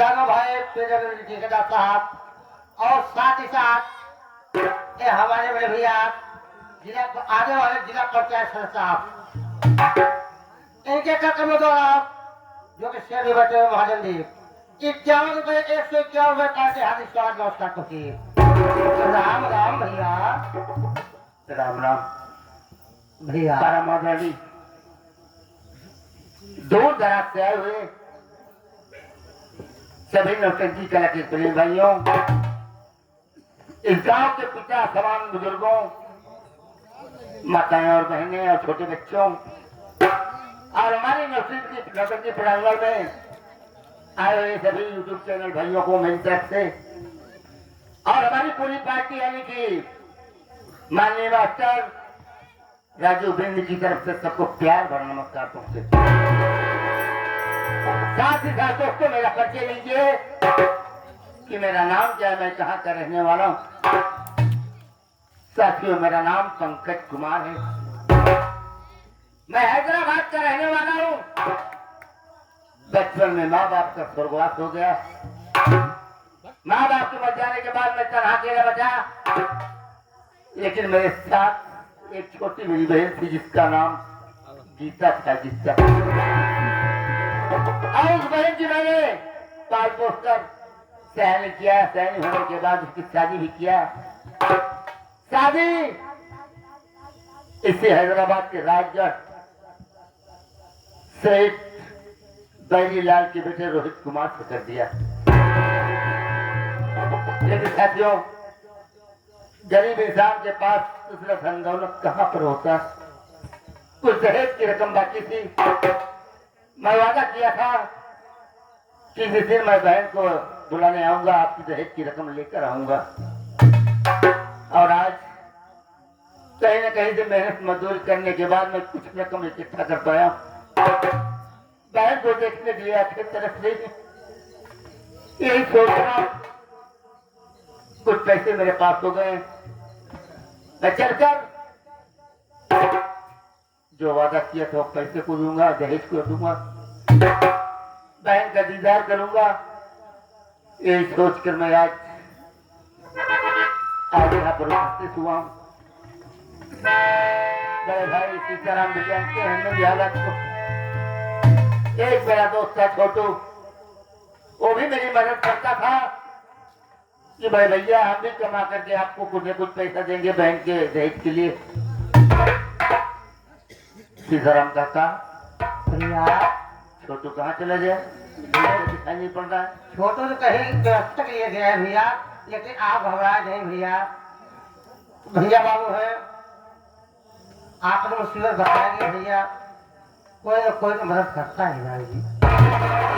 दोनों भाई ठेकेदार साहब और साथ ही साथ ये हमारे बड़े भैया जिला आने वाले जिला पंचायत सदस्य साहब इनके कर्तव्य द्वारा जो कि शेर बैठे हुए महाजन जी 51 रुपए 151 रुपए काटे हाथी स्वागत नमस्कार करती राम राम भैया राम राम भैया महारानी दूर दराज से आए हुए सभी नौटंकी कला के प्रेमी भाइयों, इस गांव के पिता समान बुजुर्गों, माताएं और बहनें और छोटे बच्चों और हमारे नौटंकी प्रांगण में आए हुए सभी यूट्यूब चैनल भाइयों को मेरी तरफ से और हमारी पूरी पार्टी यानी कि माननीय मास्टर राजू बिंद की तरफ से सबको प्यार भरा नमस्कार पहुंचे। साथ ही साथ दोस्तों मेरा परिचय लीजिए कि मेरा नाम क्या है, मैं कहाँ का रहने वाला हूँ। साथियों मेरा नाम पंकज कुमार है, मैं हैदराबाद का रहने वाला हूँ। बचपन में माँ बाप का स्वर्गवास हो गया, माँ बाप के मर जाने के बाद मैं तनहा अकेला बचा, लेकिन मेरे साथ एक छोटी मेरी बहन थी जिसका नाम गीता था। गीता और उस बहन की मैंने पाल पोस कर सहन किया, सहन होने के बाद उसकी शादी भी किया। शादी इसे हैदराबाद के राजगढ़ सेठ बैरी लाल के बेटे रोहित कुमार से कर दिया। लेकिन साथियों गरीब इंसान के पास दूसरा धन दौलत कहाँ पर होता, कुछ दहेज की रकम बाकी थी। मैं वादा किया था कि जिस दिन मैं बहन को बुलाने आऊंगा आपकी दहेज की रकम लेकर आऊंगा, और आज कहीं न कहीं से मेहनत मजदूरी करने के बाद मैं कुछ रकम इकट्ठा कर पाया। बहन को देखने के लिए आपकी तरफ से यही सोचना, कुछ पैसे मेरे पास हो गए, मैं चलकर जो वादा किया था पैसे को दूंगा, दहेज को दूंगा, बहन का दीदार करूंगा। यही सोचकर मैं आज यहाँ पर उपस्थित हुआ हूँ। बड़े भाई सीताराम भी जानते हैं मेरी हालत को। एक मेरा दोस्त था छोटू, वो भी मेरी मदद करता था कि भाई भैया हम भी कमा करके आपको कुछ न कुछ पैसा देंगे बहन के दहेज के लिए। सीताराम काका भैया छोटू कहाँ चला गया, दिखाई नहीं पड़ रहा है। छोटू तो कहीं व्यवस्था के लिए गया है भैया, लेकिन आप घबराए नहीं भैया। भैया बाबू है, आपने मुसीबत बताएंगे भैया, कोई ना कोई तो मदद करता है भाई जी।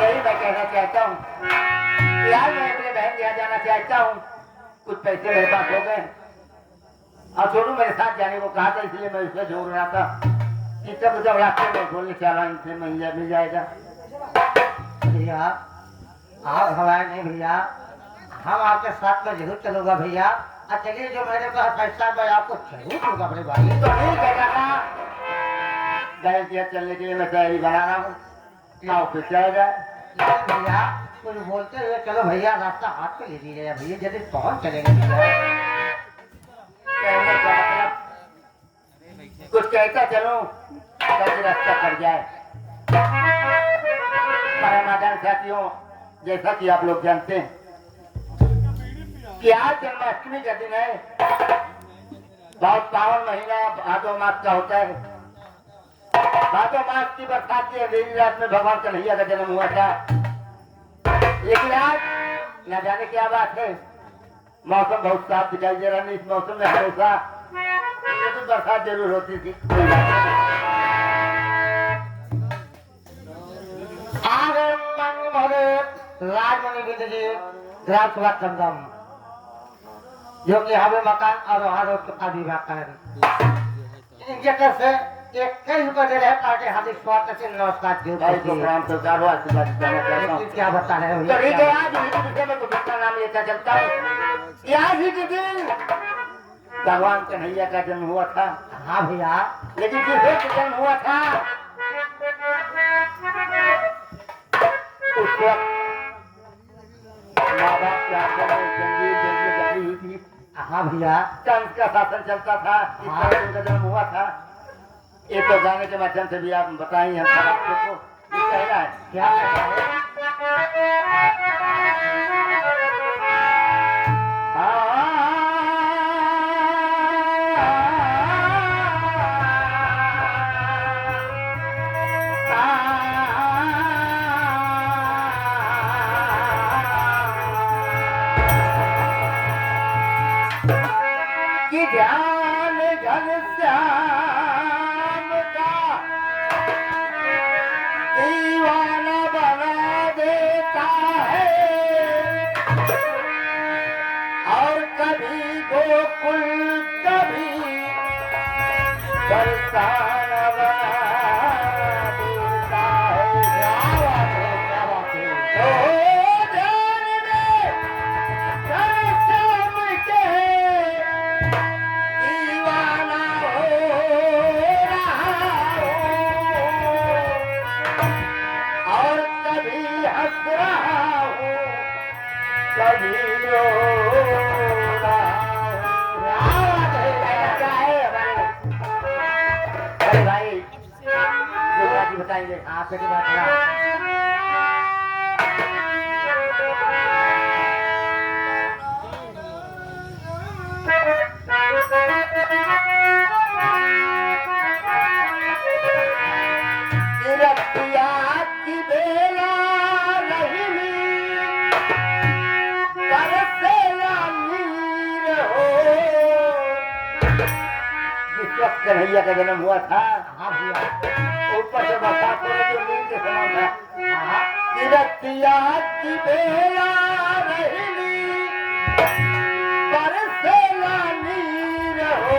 यही मैं कहना चाहता हूँ, यार मैं अपने बहन के यहाँ जाना चाहता हूँ, कुछ पैसे मेरे पास हो गए और छोटू मेरे साथ जाने को कहा था, इसलिए मैं उससे जोड़ रहा था कि तब जब रास्ते में बोलने चला इनसे मिल जाएगा। भैया आप घबराए नहीं भैया, हम आपके साथ में जरूर चलूंगा भैया। और चलिए जो मेरे पास पैसा मैं आपको जरूर दूंगा अपने भाई। तो नहीं कहना बहन के चलने के लिए मैं तैयारी बना रहा हूँ, नाव पे चला जाए। भैया कुछ बोलते हुए चलो भैया, रास्ता हाथ पे ले लीजिए भैया, जल्दी पहुंच चलेंगे भैया। कुछ कहता चलो ताकि रास्ता कर जाए। मैदान साथियों, जैसा कि आप लोग जानते हैं कि आज जन्माष्टमी का दिन है, बहुत पावन महीना भादो मास का होता है। भादो मास की बरसात की अंधेरी रात में भगवान कन्हैया का जन्म हुआ था। लेकिन आज न जाने क्या बात है, मौसम बहुत साफ दिखाई दे रहा है। इस मौसम में हमेशा तो बरसात जरूर होती थी। राजमणि विद्य जी ग्राम सभा संगम, जो कि हमें मकान और वहाँ रोड के पास विभाग का है। इनके तरफ से 21 रुपए दे रहे पार्टी हार्दिक स्वागत से नमस्कार जो भाई को प्रणाम सरकार हो आशीर्वाद देना चाहता हूँ। क्या बता रहे हो कभी तो आज ही विषय में कुछ का नाम लेता चलता हूँ। आज ही के दिन भगवान कन्हैया का जन्म हुआ था। हाँ भैया, लेकिन जिस जन्म हुआ था उस वक्त जंजीर जंजीर कटी हुई थी। हाँ भैया, कंस का शासन चलता था, इस हाँ। तरह उनका जन्म हुआ था। ये तो गाने के माध्यम से भी आप बताएं हम सब आपको को ये कहना है। क्या कहना है? कि ध्यान घनश्याम का दीवाना बना देता है और कभी गोकुल कभी बरसाना बना देता है। क्या बात है, क्या बात है? ओ ध्यान में घनश्याम के दीवाना हो रहा हो और कभी हंस रहा हो कभी रो रहा हो। क्या बात है? क्या है हमारे अरे भाई गुजराती बताएंगे। आप की बात है। रतिया की बेला रही बरसेला नीर हो। जिस वक्त कन्हैया का जन्म हुआ था हाँ भैया, ऊपर से बरसात हो रही थी, नींद के समान था। हाँ रतिया की बेला रही बरसेला नीर हो।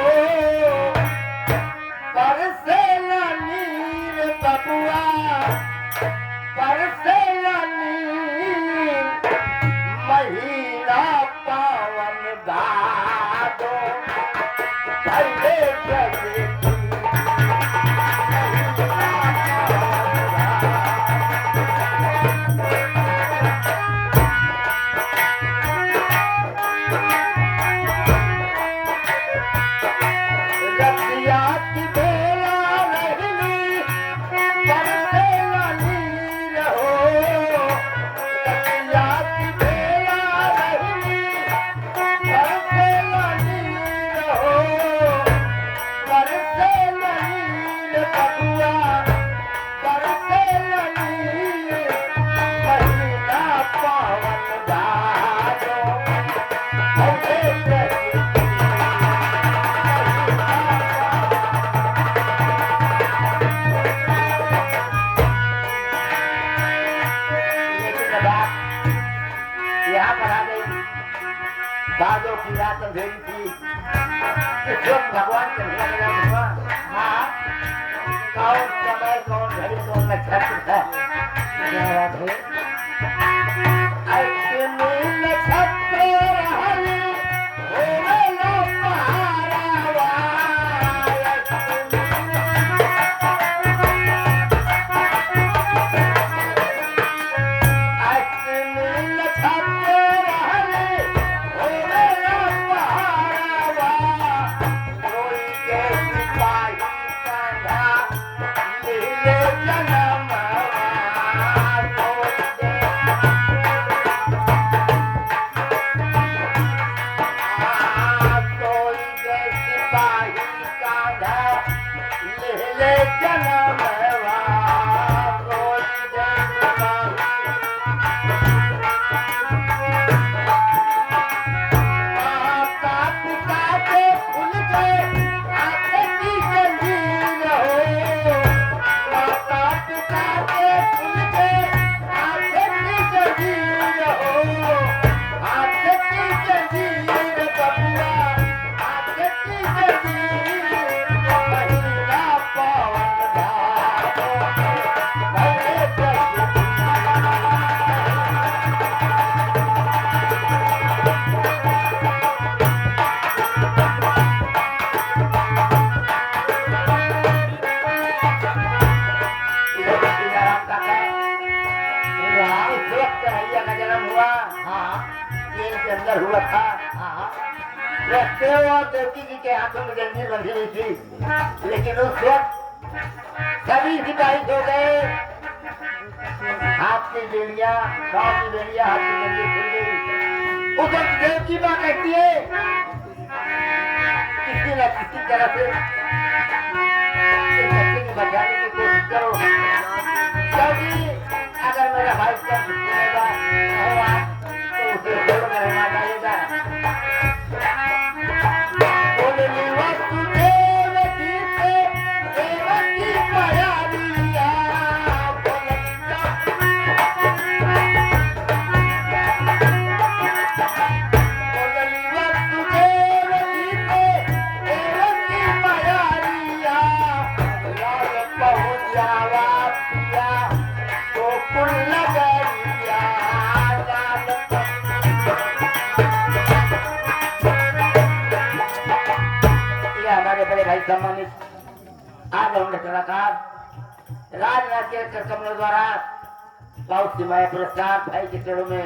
बरसेला नीर बबुआ बरसेला नीर महीना पावन भादो भले जग की रतिया की बेला रही बरसेला नीर हो। रतिया की बेला रही बरसेला नीर हो। बरसेला नीर बबुआ बरसेला नीर महीना पावन भादो भले जग की लेकिन जब आप यहाँ पर आ गई भादों की रात अंधेरी थी इस वक्त भगवान कन्हैया का जन्म हुआ। हाँ, कौन समय कौन घड़ी कौन नक्षत्र था। क्या बात है? ऐसे नक्षत्र रहले होवे लो पहारावा। ऐसे नक्षत्र रहले होवे लो पहारावा। कोई के सिपाही कान्हा लीले जनमवा। कोई के कोई के सिपाही कान्हा लीले जनमवा। कोई के माता पिता के खुल गए आंखें की जंजीर हो। माता पिता के खुल गए आंखें की जंजीर हो। आंखें की जंजीर बबुआ आंखें की जंजीर महीना पावन भादो भले जग की। इस वक्त कन्हैया का जन्म हुआ। हाँ, जेल के अंदर हुआ था। हाँ रखदेव और देवकी जी के हाथों में जंजीर बंधी हुई थी, लेकिन उस वक्त सभी सिपाही सो गए। हाथ की बेड़ियां, गांव की बेड़ियां, हाथ की जंजीर खुल गई। उस वक्त देवकी माँ कहती है, किसी न किसी तरह से इस बच्चे को बचाने की कोशिश करो, क्योंकि अगर मेरा भाई कब सुनेगा तो उसे जेल में रहना चाहिएगा। बोलनी वसुदेव जी से देवकी प्यारिया, बोलनी वसुदेव जी से देवकी प्यारिया, लाल पहुँच जावा पिया गोकुल नगरिया, लाल ये हमारे बड़े भाई सम्मानित आनंद कलाकार राजनाथ के कमलों द्वारा बहुत सीमाया पुरस्कार भाई के चरणों में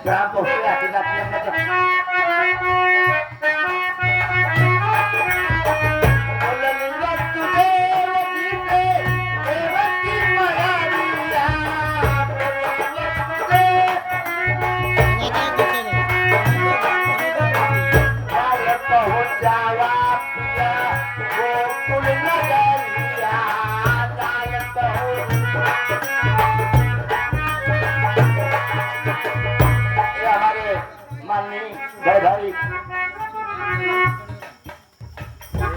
ग्राम पहुंचे। आशीर्वाद बड़े भाई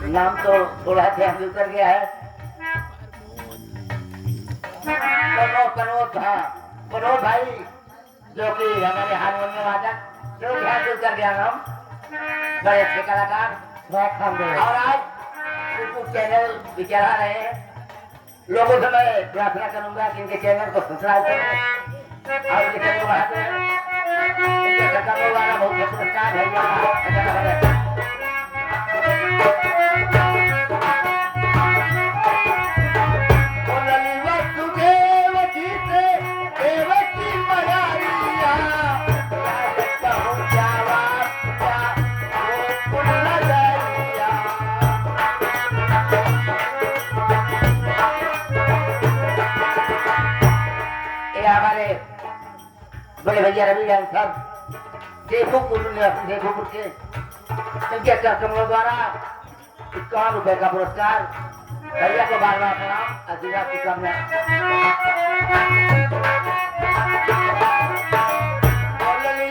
नाम तो थोड़ा ध्यान उतर गया है। कनोद, हाँ कनोद भाई जो कि हमारे हारमोनियम वादक, जो ध्यान उतर गया नाम, बड़े अच्छे कलाकार। और आज यूट्यूब चैनल भी चला रहे हैं। लोगों से मैं प्रार्थना करूंगा कि इनके चैनल को सब्सक्राइब करें और इनके चैनल बढ़ाते हैं। इनके कलाकारों वाला बहुत पुरस्कार है। हमारे बड़े भैया रवि राम साहब शेखोपुर के इनके कमलों द्वारा 51 रुपए का पुरस्कार। भैया को बार बार प्रणाम, आशीर्वाद की कामना।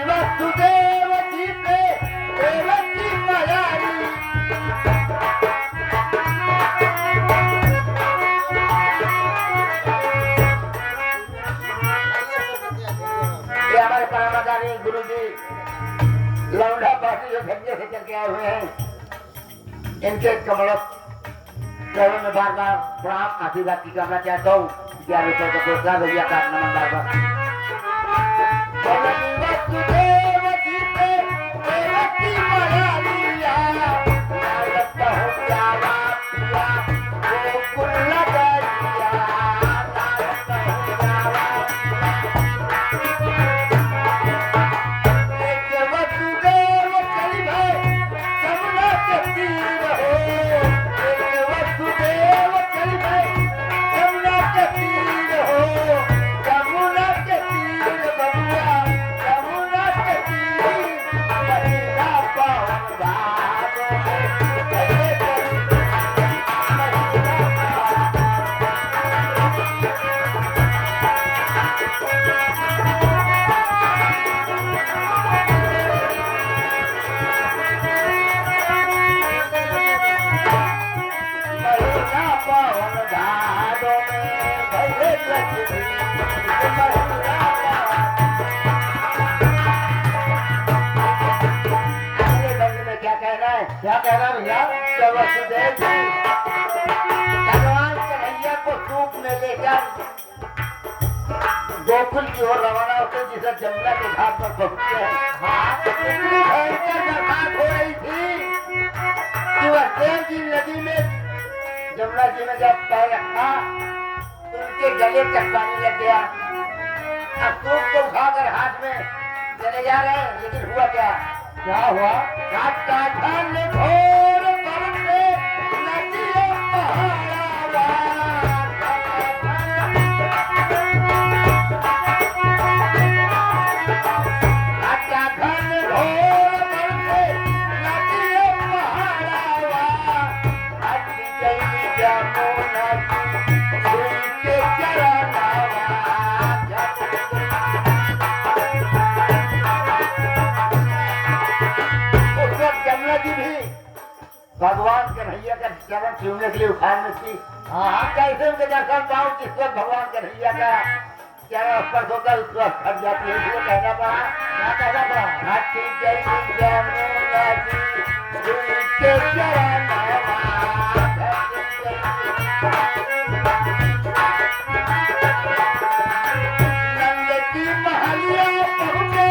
वसुदेव जी से देवकी प्यारी, ये हमारे परामर्शी गुरु जी लौंडा पार्टी जो धंधे से चल के आए हुए हैं, इनके कमलों चरणों में बार बार प्रणाम, आशीर्वाद की कामना चाहता हूँ। 11 रुपए का पुरस्कार भैया का नमन बार बार। वसुदेव जी से देवकी प्यारिया, लाल पहुँच जावा पिया गोकुल नगरिया, लाल पहुँच जावा वसुदेव चली भाई जमुना के तीर हो, वसुदेव चली भाई जमुना के तीर हो, जमुना के तीर बबुआ, जमुना के तीर महिला पावन भागो क्या कहना भैया? वसुदेव जी भगवान कन्हैया को सूप में लेकर गोकुल की ओर रवाना होते, जिसे जमुना के घाट पर पहुंचते हैं। हाँ, इतनी भयंकर बरसात हो रही थी कि वसुदेव जी नदी में, जमुना जी में जब पैर रखा तो उनके गले तक पानी लग गया। अब सूप को उठाकर हाथ में चले जा रहे हैं, लेकिन हुआ क्या? क्या हुआ? काटा धन घोर बरसे नदियों पहाड़ा काटा धन घोर बरसे नदियों पहाड़ा हट गई जमुना की सुन के चरनावा उस वक्त जमुना जी भी भगवान कन्हैया का चरण छूने के लिए उखाड़ में थी। हाँ कैसे उनके दर्शन पाऊं जिस वक्त भगवान कन्हैया का चरण स्पर्श होता है उस वक्त हट जाती है, इसलिए कहना पड़ा। क्या कहना पड़ा? हट गई जमुना जी सुन के चरनावा हट गई। नंद की महलिया पहुंचे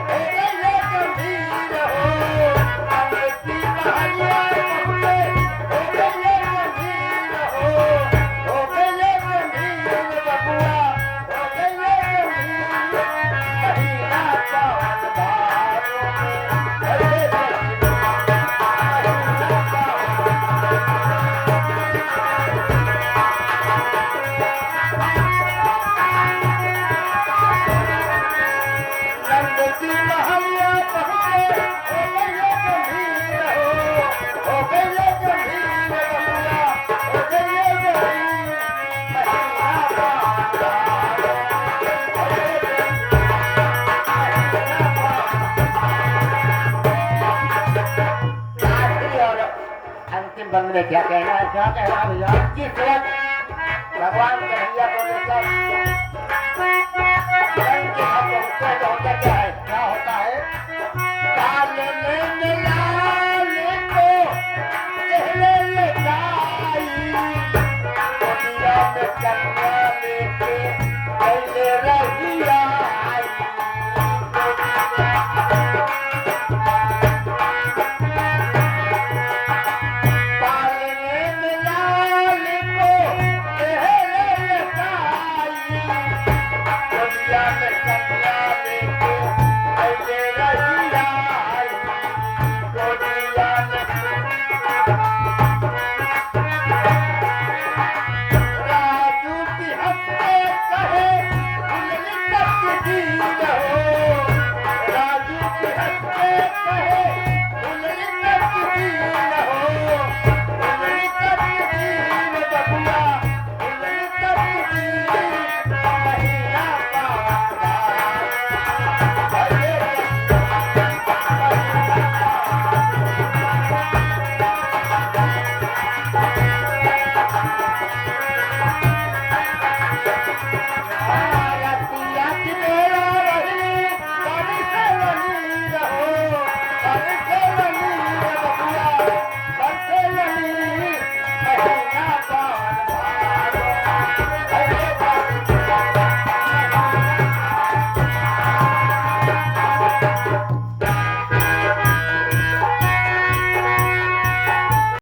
हो गए गंभीर हो नंद की महलिया पहुंचे हो गए गंभीर हो गए गंभीर बबुआ हो गए गंभीर महीना पावन धारों में भरे नंद की महलिया पहुंचे हो गए गंभीर हो गए गंभीर बबुआ हो गए गंभीर महीना पावन धारों में भरे आखिरी और अंतिम बंद में क्या कहना है? क्या कहना भैया? जिस वक्त भगवान कन्हैया को लेकर